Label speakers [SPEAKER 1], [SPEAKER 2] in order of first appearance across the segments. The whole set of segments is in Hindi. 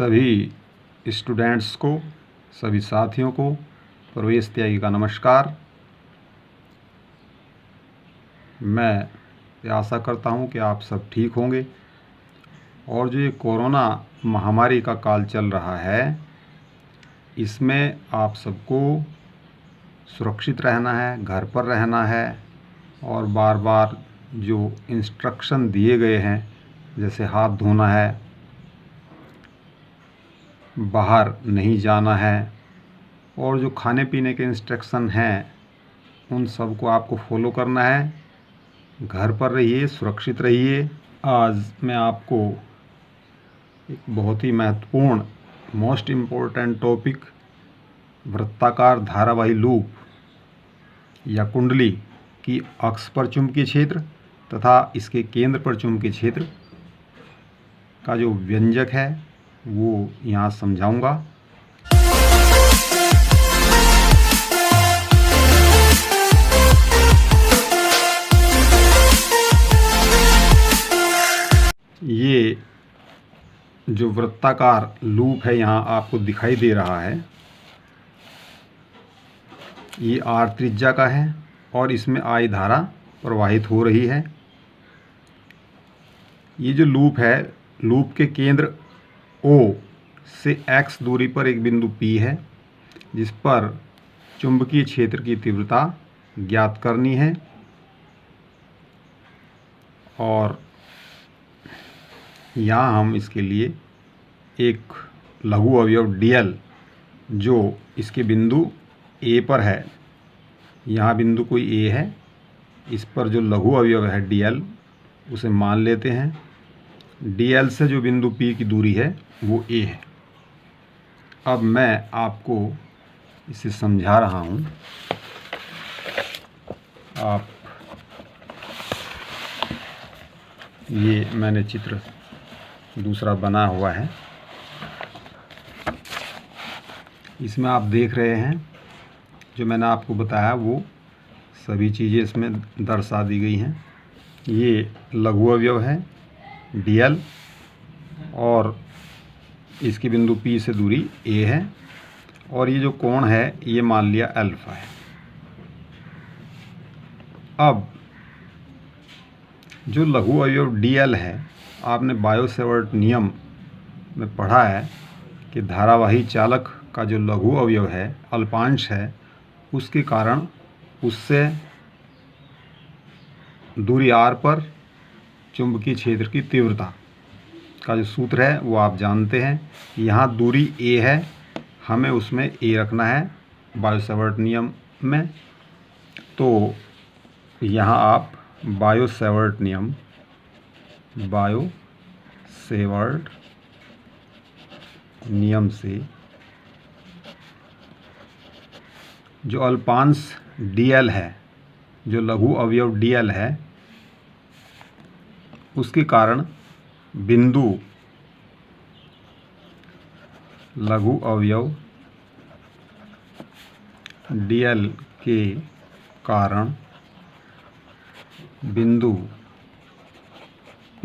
[SPEAKER 1] सभी स्टूडेंट्स को, सभी साथियों को प्रवेश त्यागी का नमस्कार। मैं आशा करता हूं कि आप सब ठीक होंगे और जो ये कोरोना महामारी का काल चल रहा है, इसमें आप सबको सुरक्षित रहना है, घर पर रहना है और बार बार जो इंस्ट्रक्शन दिए गए हैं, जैसे हाथ धोना है, बाहर नहीं जाना है और जो खाने पीने के इंस्ट्रक्शन हैं उन सब को आपको फॉलो करना है। घर पर रहिए, सुरक्षित रहिए। आज मैं आपको एक बहुत ही महत्वपूर्ण, मोस्ट इम्पोर्टेंट टॉपिक, वृत्ताकार धारावाही लूप या कुंडली की अक्ष पर चुंबकीय क्षेत्र तथा इसके केंद्र पर चुंबकीय क्षेत्र का जो व्यंजक है वो यहाँ समझाऊंगा। ये जो वृत्ताकार लूप है यहाँ आपको दिखाई दे रहा है, ये आर त्रिज्या का है और इसमें आई धारा प्रवाहित हो रही है। ये जो लूप है, लूप के केंद्र O से x दूरी पर एक बिंदु P है जिस पर चुंबकीय क्षेत्र की तीव्रता ज्ञात करनी है और यहाँ हम इसके लिए एक लघु अवयव dl जो इसके बिंदु A पर है, यहाँ बिंदु कोई A है, इस पर जो लघु अवयव है dl उसे मान लेते हैं। dl से जो बिंदु P की दूरी है वो A है। अब मैं आपको इसे समझा रहा हूँ। आप ये मैंने चित्र दूसरा बना हुआ है, इसमें आप देख रहे हैं जो मैंने आपको बताया वो सभी चीज़ें इसमें दर्शा दी गई हैं। ये लघु अवयव है dl और इसकी बिंदु P से दूरी A है और ये जो कोण है ये मान लिया अल्फा है। अब जो लघु अवयव dl है, आपने बायो सेवर्ट नियम में पढ़ा है कि धारावाही चालक का जो लघु अवयव है, अल्पांश है, उसके कारण उससे दूरी r पर चुंबकीय क्षेत्र की तीव्रता का जो सूत्र है वो आप जानते हैं। यहाँ दूरी a है, हमें उसमें a रखना है बायो सेवर्ट नियम में। तो यहाँ आप बायो सेवर्ट नियम से जो अल्पांश dl है, जो लघु अवयव dl है, उसके कारण बिंदु लघु अवयव dl के कारण बिंदु P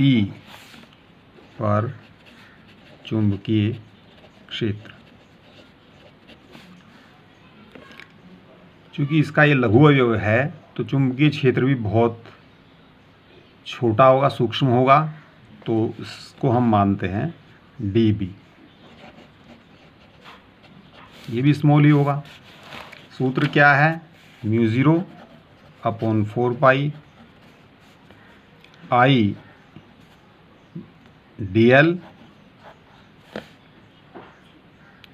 [SPEAKER 1] पर चुंबकीय क्षेत्र, चूँकि इसका ये लघु अवयव है तो चुंबकीय क्षेत्र भी बहुत छोटा होगा, सूक्ष्म होगा, तो इसको हम मानते हैं dB। ये भी स्मॉल ही होगा। सूत्र क्या है? μ0/4π I dl,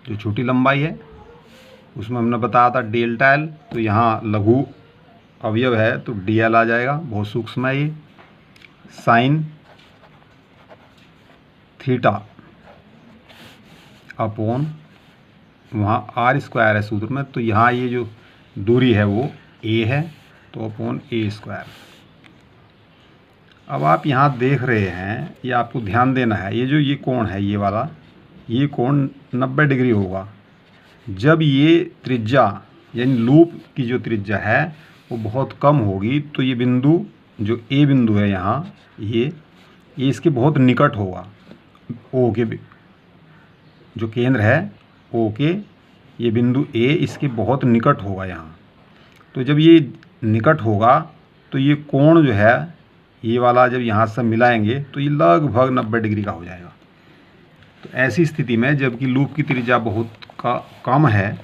[SPEAKER 1] जो छोटी लंबाई है उसमें हमने बताया था डेल्टा l, तो यहाँ लघु अवयव है तो dl आ जाएगा, बहुत सूक्ष्म है ये। साइन थीटा अपॉन वहाँ r स्क्वायर है सूत्र में, तो यहाँ ये जो दूरी है वो a है, तो अपॉन a²। अब आप यहाँ देख रहे हैं, ये आपको ध्यान देना है, ये कोण है, ये वाला, ये कोण 90 डिग्री होगा जब ये त्रिज्या यानी लूप की जो त्रिज्या है वो बहुत कम होगी। तो ये बिंदु जो A बिंदु है यहाँ, ये इसके बहुत निकट होगा O के। जो केंद्र है ओ के, ये बिंदु ए इसके बहुत निकट होगा यहाँ। तो जब ये निकट होगा तो ये कोण जो है ये वाला जब यहाँ से मिलाएंगे तो ये लगभग 90 डिग्री का हो जाएगा। तो ऐसी स्थिति में जबकि लूप की त्रिज्या बहुत कम है,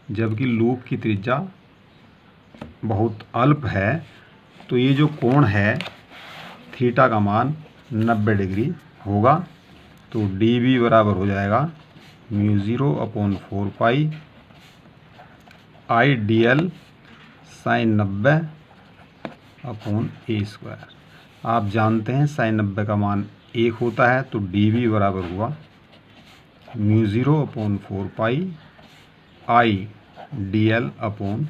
[SPEAKER 1] जबकि लूप की त्रिज्या बहुत अल्प है, तो ये जो कोण है थीटा का मान 90 डिग्री होगा। तो डी बी बराबर हो जाएगा μ0/4 pi I D L sine 90/a²। आप जानते हैं साइन 90 का मान 1 होता है, तो डी बी बराबर हुआ μ0/4 पाई आई डी एल/a²।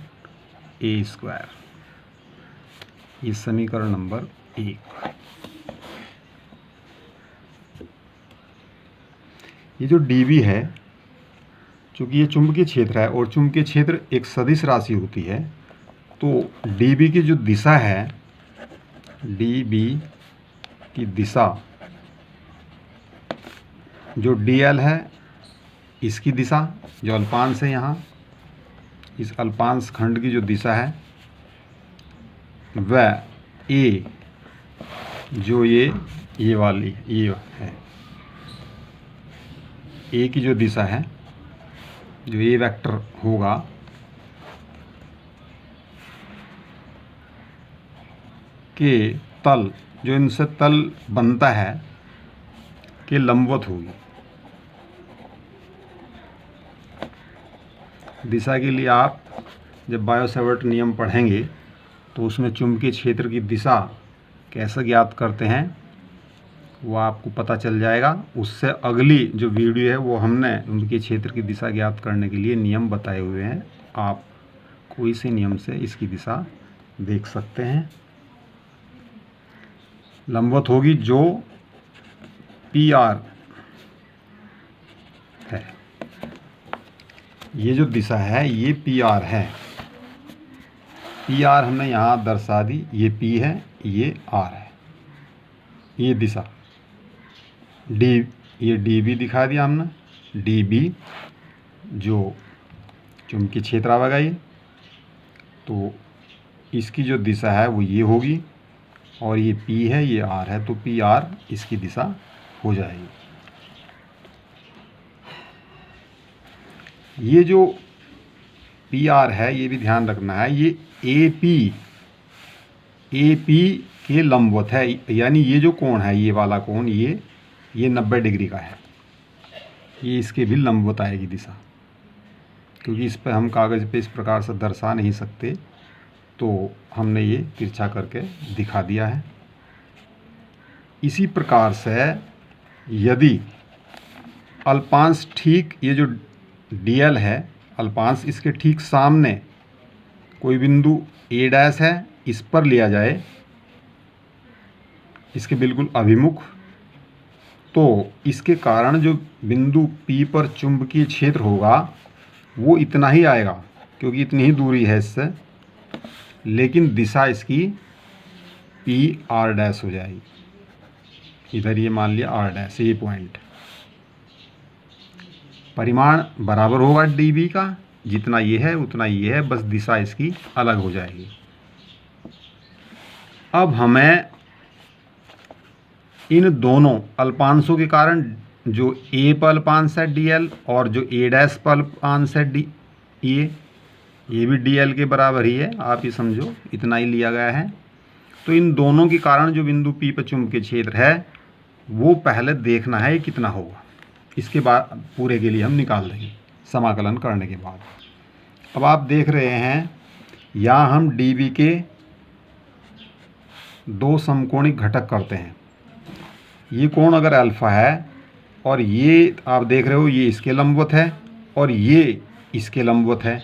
[SPEAKER 1] ये समीकरण नंबर 1। ये जो dB है, चूँकि ये चुंबकीय क्षेत्र है और चुंबकीय क्षेत्र एक सदिश राशि होती है, तो dB की जो दिशा है, dB की दिशा जो dl है इसकी दिशा जो अल्पांश है, यहाँ इस अल्पांश खंड की जो दिशा है, वह a जो ये वाली ये है, a की जो दिशा है, जो a वेक्टर होगा, के तल जो इनसे तल बनता है के लंबवत होगी। दिशा के लिए आप जब बायो-सैवर्ट नियम पढ़ेंगे तो उसमें चुंबकीय क्षेत्र की दिशा कैसे ज्ञात करते हैं वो आपको पता चल जाएगा। उससे अगली जो वीडियो है वो हमने चुंबकीय क्षेत्र की दिशा ज्ञात करने के लिए नियम बताए हुए हैं। आप कोई से नियम से इसकी दिशा देख सकते हैं। लंबवत होगी जो पी आर है, ये जो दिशा है ये पी आर है। पी आर हमने यहाँ दर्शा दी, ये पी है, ये आर है, ये दिशा डी, ये डी बी दिखा दिया हमने। डी बी जो चुंबकीय क्षेत्र आवेगा ये, तो इसकी जो दिशा है वो ये होगी, और ये पी है, ये आर है, तो पी आर इसकी दिशा हो जाएगी। ये जो पी आर है ये भी ध्यान रखना है, ये ए पी के लंबवत है, यानी ये जो कोण है ये वाला कोण ये 90 डिग्री का है, ये इसके भी लंबवत आएगी दिशा। क्योंकि इस पर हम कागज़ पे इस प्रकार से दर्शा नहीं सकते, तो हमने ये तिरछा करके दिखा दिया है। इसी प्रकार से यदि अल्पांश ठीक ये जो dl है, अल्पांश इसके ठीक सामने कोई बिंदु a डैश है, इस पर लिया जाए, इसके बिल्कुल अभिमुख, तो इसके कारण जो बिंदु P पर चुंबकीय क्षेत्र होगा वो इतना ही आएगा, क्योंकि इतनी ही दूरी है इससे, लेकिन दिशा इसकी पी आर डैश हो जाएगी। इधर ये मान लिया आर डैश, ये पॉइंट। परिमाण बराबर होगा डीबी का, जितना ये है उतना ये है, बस दिशा इसकी अलग हो जाएगी। अब हमें इन दोनों अल्पांशों के कारण जो ए पर अल्पांश है dl और जो a डैश पर अल्पांश है d, ये भी dl के बराबर ही है, आप ये समझो इतना ही लिया गया है। तो इन दोनों के कारण जो बिंदु P पर चुंबकीय क्षेत्र है वो पहले देखना है कितना होगा, इसके बाद पूरे के लिए हम निकाल देंगे समाकलन करने के बाद। अब आप देख रहे हैं यहाँ हम dB के दो समकोणिक घटक करते हैं। ये कोण अगर अल्फ़ा है और ये आप देख रहे हो ये इसके लंबवत है और ये इसके लंबवत है,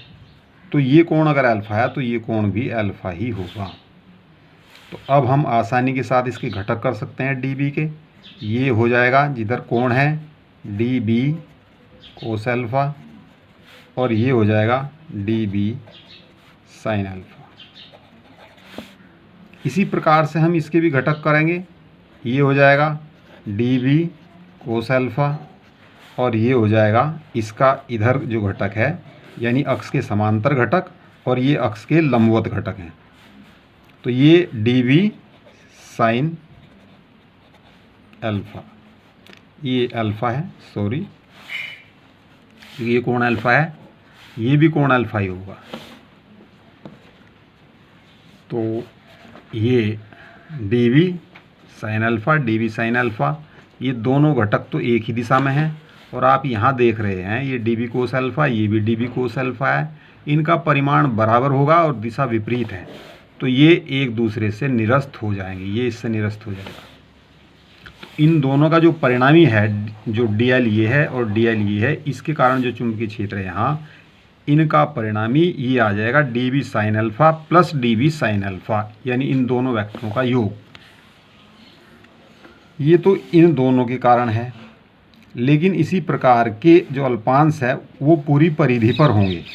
[SPEAKER 1] तो ये कोण अगर अल्फ़ा है तो ये कोण भी अल्फ़ा ही होगा। तो अब हम आसानी के साथ इसके घटक कर सकते हैं dB के। ये हो जाएगा जिधर कोण है dB कोस अल्फ़ा, और ये हो जाएगा dB साइन अल्फ़ा। इसी प्रकार से हम इसके भी घटक करेंगे। ये हो जाएगा dB कोस अल्फ़ा और ये हो जाएगा इसका इधर जो घटक है, यानी अक्ष के समांतर घटक और ये अक्ष के लंबवत घटक हैं। तो ये dv साइन अल्फ़ा, ये अल्फ़ा है, सॉरी ये कोण अल्फ़ा है, ये भी कोण अल्फ़ा ही होगा। तो ये dv sine alpha, dv sine alpha, ये दोनों घटक तो एक ही दिशा में हैं। और आप यहाँ देख रहे हैं ये dv कोस अल्फ़ा, ये भी dv कोस अल्फ़ा है, इनका परिमाण बराबर होगा और दिशा विपरीत है, तो ये एक दूसरे से निरस्त हो जाएंगे, ये इससे निरस्त हो जाएगा। तो इन दोनों का जो परिणामी है, जो dl ये है और dl ये है, इसके कारण जो चुंबकीय क्षेत्र है यहाँ, इनका परिणामी ये आ जाएगा dv sine alpha plus dv sine alpha, यानी इन दोनों वेक्टरों का योग। ये तो इन दोनों के कारण है, लेकिन इसी प्रकार के जो अल्पांश है वो पूरी परिधि पर होंगे।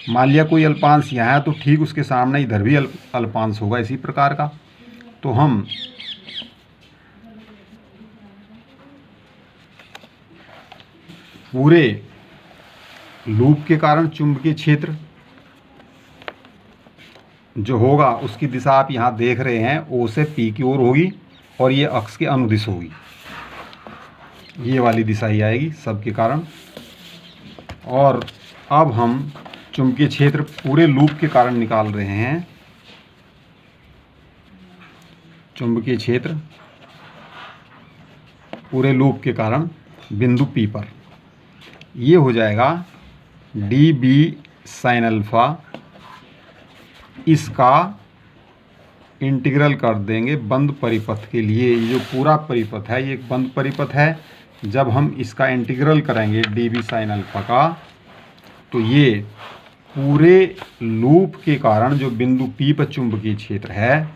[SPEAKER 1] मान लिया कोई अल्पांश यहाँ है तो ठीक उसके सामने इधर भी अल्पांश होगा इसी प्रकार का। तो हम पूरे लूप के कारण चुंबकीय क्षेत्र जो होगा उसकी दिशा आप यहाँ देख रहे हैं, O से P की ओर होगी और ये अक्ष के अनुदिश होगी, ये वाली दिशा ही आएगी सबके कारण। और अब हम चुंबकीय क्षेत्र पूरे लूप के कारण निकाल रहे हैं। चुंबकीय क्षेत्र पूरे लूप के कारण बिंदु P पर ये हो जाएगा dB साइन अल्फ़ा, इसका इंटीग्रल कर देंगे बंद परिपथ के लिए। ये जो पूरा परिपथ है ये एक बंद परिपथ है। जब हम इसका इंटीग्रल करेंगे dB साइन अल्फ़ा का, तो ये पूरे लूप के कारण जो बिंदु P पर चुंबकीय क्षेत्र है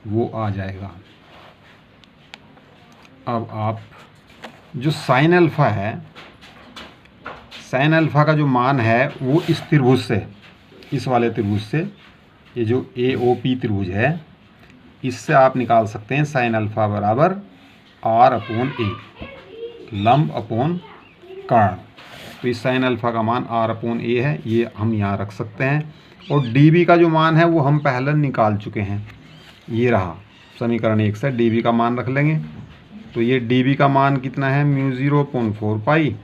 [SPEAKER 1] वो आ जाएगा। अब आप जो साइन अल्फ़ा है, साइन अल्फ़ा का जो मान है वो इस त्रिभुज से, इस वाले त्रिभुज से, ये जो AOP त्रिभुज है, इससे आप निकाल सकते हैं साइन अल्फ़ा बराबर R/A, लंब अपॉन कर्ण। तो इस साइन अल्फ़ा का मान R/A है, ये हम यहाँ रख सकते हैं। और dB का जो मान है वो हम पहले निकाल चुके हैं, ये रहा समीकरण 1 से dB का मान रख लेंगे। तो ये dB का मान कितना है, μ0/4 पाई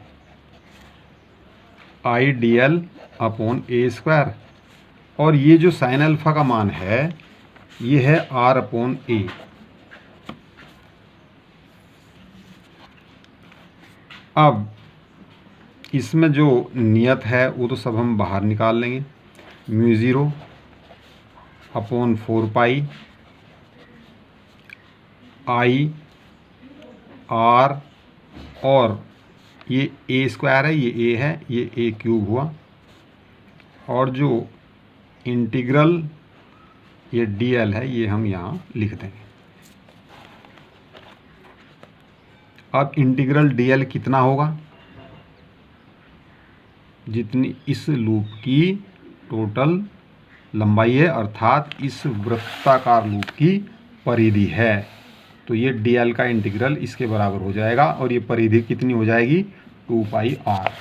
[SPEAKER 1] IdL/A²। और ये जो साइन अल्फ़ा का मान है ये है R/A। अब इसमें जो नियत है वो तो सब हम बाहर निकाल लेंगे। μ0/4 पाई I R, और ये A² है, ये A है, ये A³ हुआ। और जो इंटीग्रल ये dl है ये हम यहाँ लिख देंगे। अब इंटीग्रल dl कितना होगा, जितनी इस लूप की टोटल लंबाई है, अर्थात इस वृत्ताकार लूप की परिधि है। तो ये dl का इंटीग्रल इसके बराबर हो जाएगा और ये परिधि कितनी हो जाएगी, 2πr।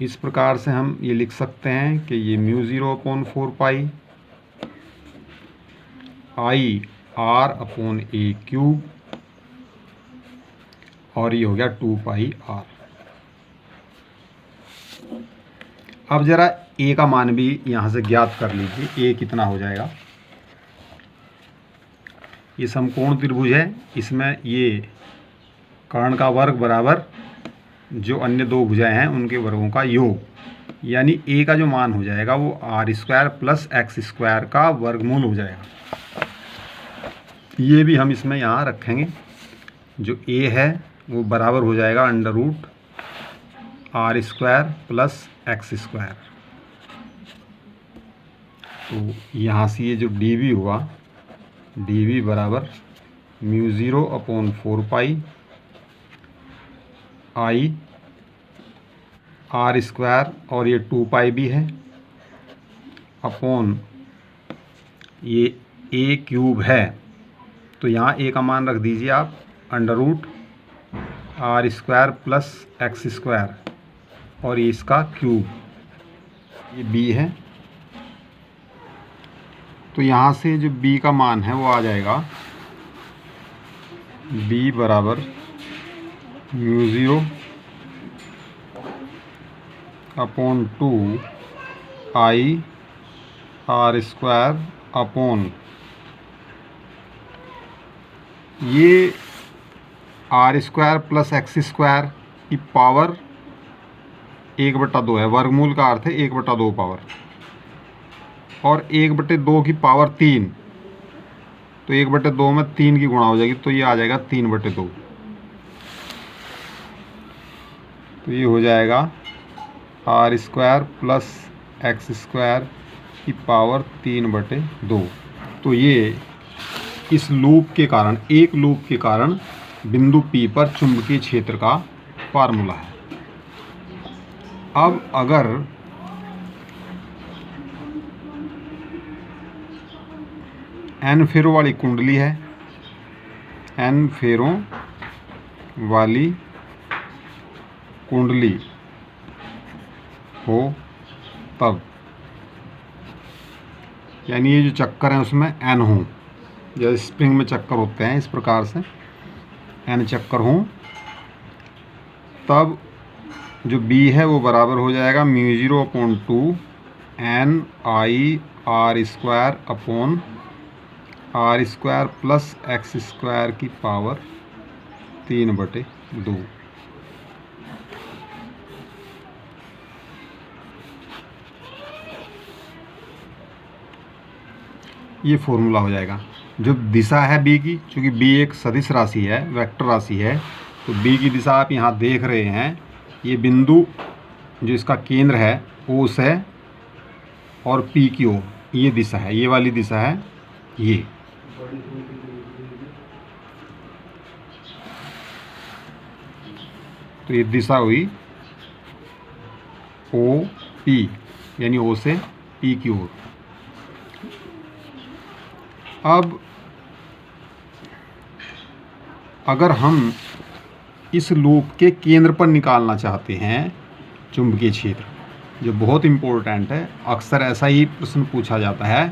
[SPEAKER 1] इस प्रकार से हम ये लिख सकते हैं कि ये μ0/4 पाई IR/A³ और ये हो गया 2πr। अब ज़रा A का मान भी यहाँ से ज्ञात कर लीजिए, A कितना हो जाएगा। ये समकोण त्रिभुज है, इसमें ये कर्ण का वर्ग बराबर जो अन्य दो भुजाएं हैं उनके वर्गों का योग, यानी A का जो मान हो जाएगा वो R² + X² का वर्गमूल हो जाएगा। ये भी हम इसमें यहाँ रखेंगे। जो A है वो बराबर हो जाएगा √R² + X²। तो यहाँ से ये जो dV हुआ, dV बराबर μ0/4 पाई IR² और ये 2π भी है अपॉन ये A³ है। तो यहाँ A का मान रख दीजिए आप √R² r square plus x square और ये इसका क्यूब, ये बी है। तो यहाँ से जो बी का मान है वो आ जाएगा बी बराबर mu zero upon 2 I are square upon ये R square plus x square की पावर 1/2 है। वर्गमूल का अर्थ है 1/2 पावर, और 1/2 की पावर 3, तो 1/2 में 3 की गुणा हो जाएगी, तो ये आ जाएगा 3/2। तो ये हो जाएगा r square plus x square की पावर 3/2। तो ये इस लूप के कारण, एक लूप के कारण बिंदु P पर चुंबकीय क्षेत्र का फार्मूला है। अब अगर n फेरों वाली कुंडली है, n फेरों वाली कुंडली हो तब, यानी ये जो चक्कर हैं उसमें n हो, जैसे स्प्रिंग में चक्कर होते हैं इस प्रकार से n चक्कर हों, तब जो b है वो बराबर हो जाएगा mu zero upon 2 n I are square upon r square plus x square की पावर 3/2। ये फॉर्मूला हो जाएगा। जो दिशा है बी की, चूँकि बी एक सदिश राशि है, वेक्टर राशि है, तो बी की दिशा आप यहाँ देख रहे हैं। ये बिंदु जो इसका केंद्र है O से और P की ओर ये दिशा है, ये वाली दिशा है ये। तो ये दिशा हुई OP, यानी O से P की ओर। अब अगर हम इस लूप के केंद्र पर निकालना चाहते हैं चुंबकीय क्षेत्र, जो बहुत इम्पोर्टेंट है, अक्सर ऐसा ही प्रश्न पूछा जाता है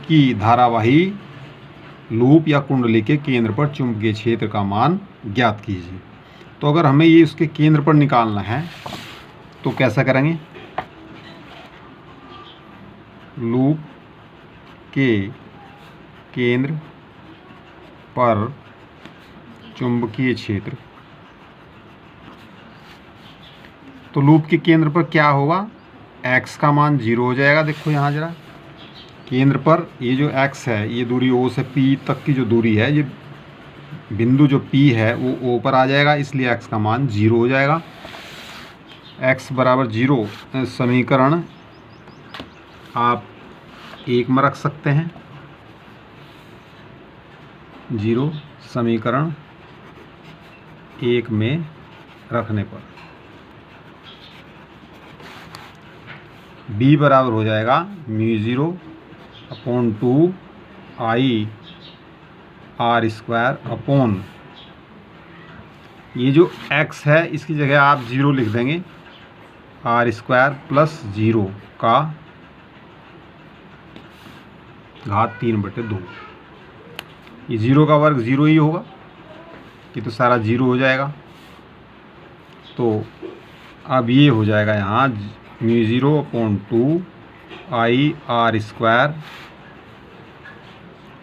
[SPEAKER 1] कि धारावाही लूप या कुंडली के केंद्र पर चुंबकीय क्षेत्र का मान ज्ञात कीजिए। तो अगर हमें ये उसके केंद्र पर निकालना है तो कैसा करेंगे? लूप के केंद्र पर चुंबकीय क्षेत्र, तो लूप के केंद्र पर क्या होगा? x का मान 0 हो जाएगा। देखो यहाँ जरा केंद्र पर ये जो x है, ये दूरी O से P तक की जो दूरी है, ये बिंदु जो P है वो O पर आ जाएगा, इसलिए x का मान 0 हो जाएगा। x बराबर 0 समीकरण आप 1 में रख सकते हैं। 0 समीकरण 1 में रखने पर b बराबर हो जाएगा mu zero upon 2 I are square upon ये जो x है इसकी जगह आप 0 लिख देंगे, आर स्क्वायर प्लस 0 का घात 3/2। ये 0 का वर्ग 0 ही होगा, ये तो सारा 0 हो जाएगा। तो अब ये हो जाएगा यहाँ mu zero upon 2 I are square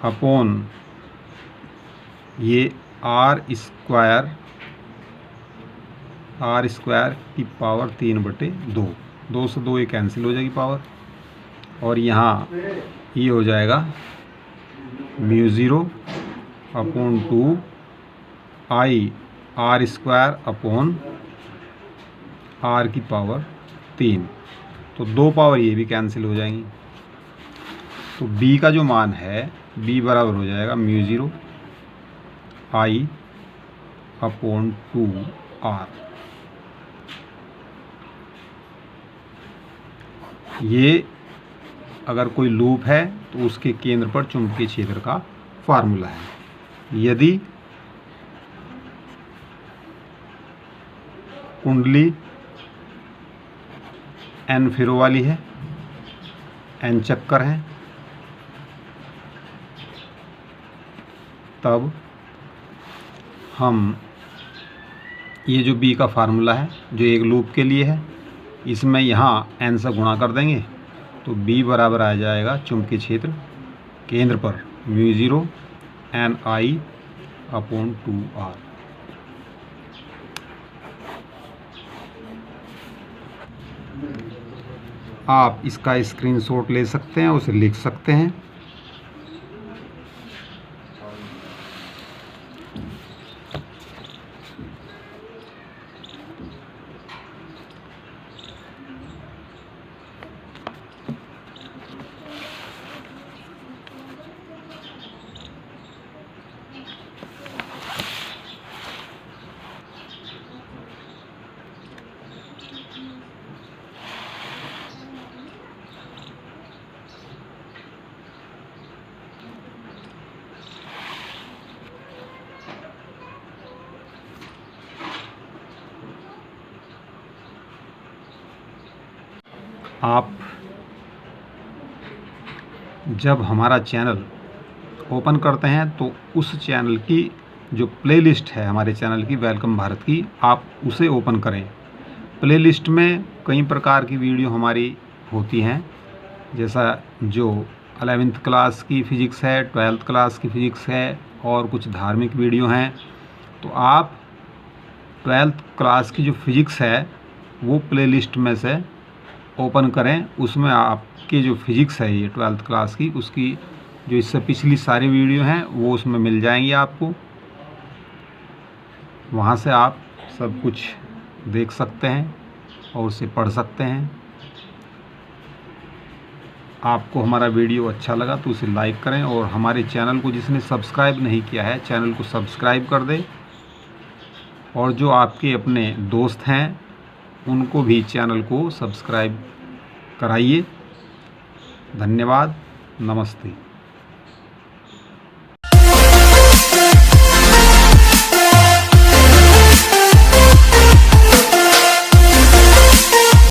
[SPEAKER 1] upon ये आर स्क्वायर की पावर 3/2। 2 से 2 ये कैंसिल हो जाएगी पावर, और यहाँ ये हो जाएगा mu zero upon 2 I are square upon r की पावर 3। तो 2 पावर ये भी कैंसिल हो जाएंगी। तो b का जो मान है, b बराबर हो जाएगा mu zero I upon 2 r. ये अगर कोई लूप है तो उसके केंद्र पर चुंबकीय क्षेत्र का फार्मूला है। यदि कुंडली n फेरों वाली है, n चक्कर हैं, तब हम ये जो B का फार्मूला है जो एक लूप के लिए है, इसमें यहाँ n से गुणा कर देंगे तो B बराबर आ जाएगा चुंबकीय क्षेत्र केंद्र पर μ0 Ni/2r। आप इसका स्क्रीनशॉट ले सकते हैं, उसे लिख सकते हैं। आप जब हमारा चैनल ओपन करते हैं तो उस चैनल की जो प्लेलिस्ट है हमारे चैनल की वेलकम भारत की, आप उसे ओपन करें। प्लेलिस्ट में कई प्रकार की वीडियो हमारी होती हैं, जैसा जो 11th क्लास की फ़िज़िक्स है, 12th क्लास की फ़िज़िक्स है और कुछ धार्मिक वीडियो हैं। तो आप 12th क्लास की जो फ़िज़िक्स है वो प्लेलिस्ट में से ओपन करें। उसमें आपकी जो फ़िज़िक्स है ये 12th क्लास की, उसकी जो इससे पिछली सारी वीडियो हैं वो उसमें मिल जाएंगी आपको। वहाँ से आप सब कुछ देख सकते हैं और उसे पढ़ सकते हैं। आपको हमारा वीडियो अच्छा लगा तो उसे लाइक करें और हमारे चैनल को जिसने सब्सक्राइब नहीं किया है चैनल को सब्सक्राइब कर दें, और जो आपके अपने दोस्त हैं उनको भी चैनल को सब्सक्राइब कराइए। धन्यवाद, नमस्ते।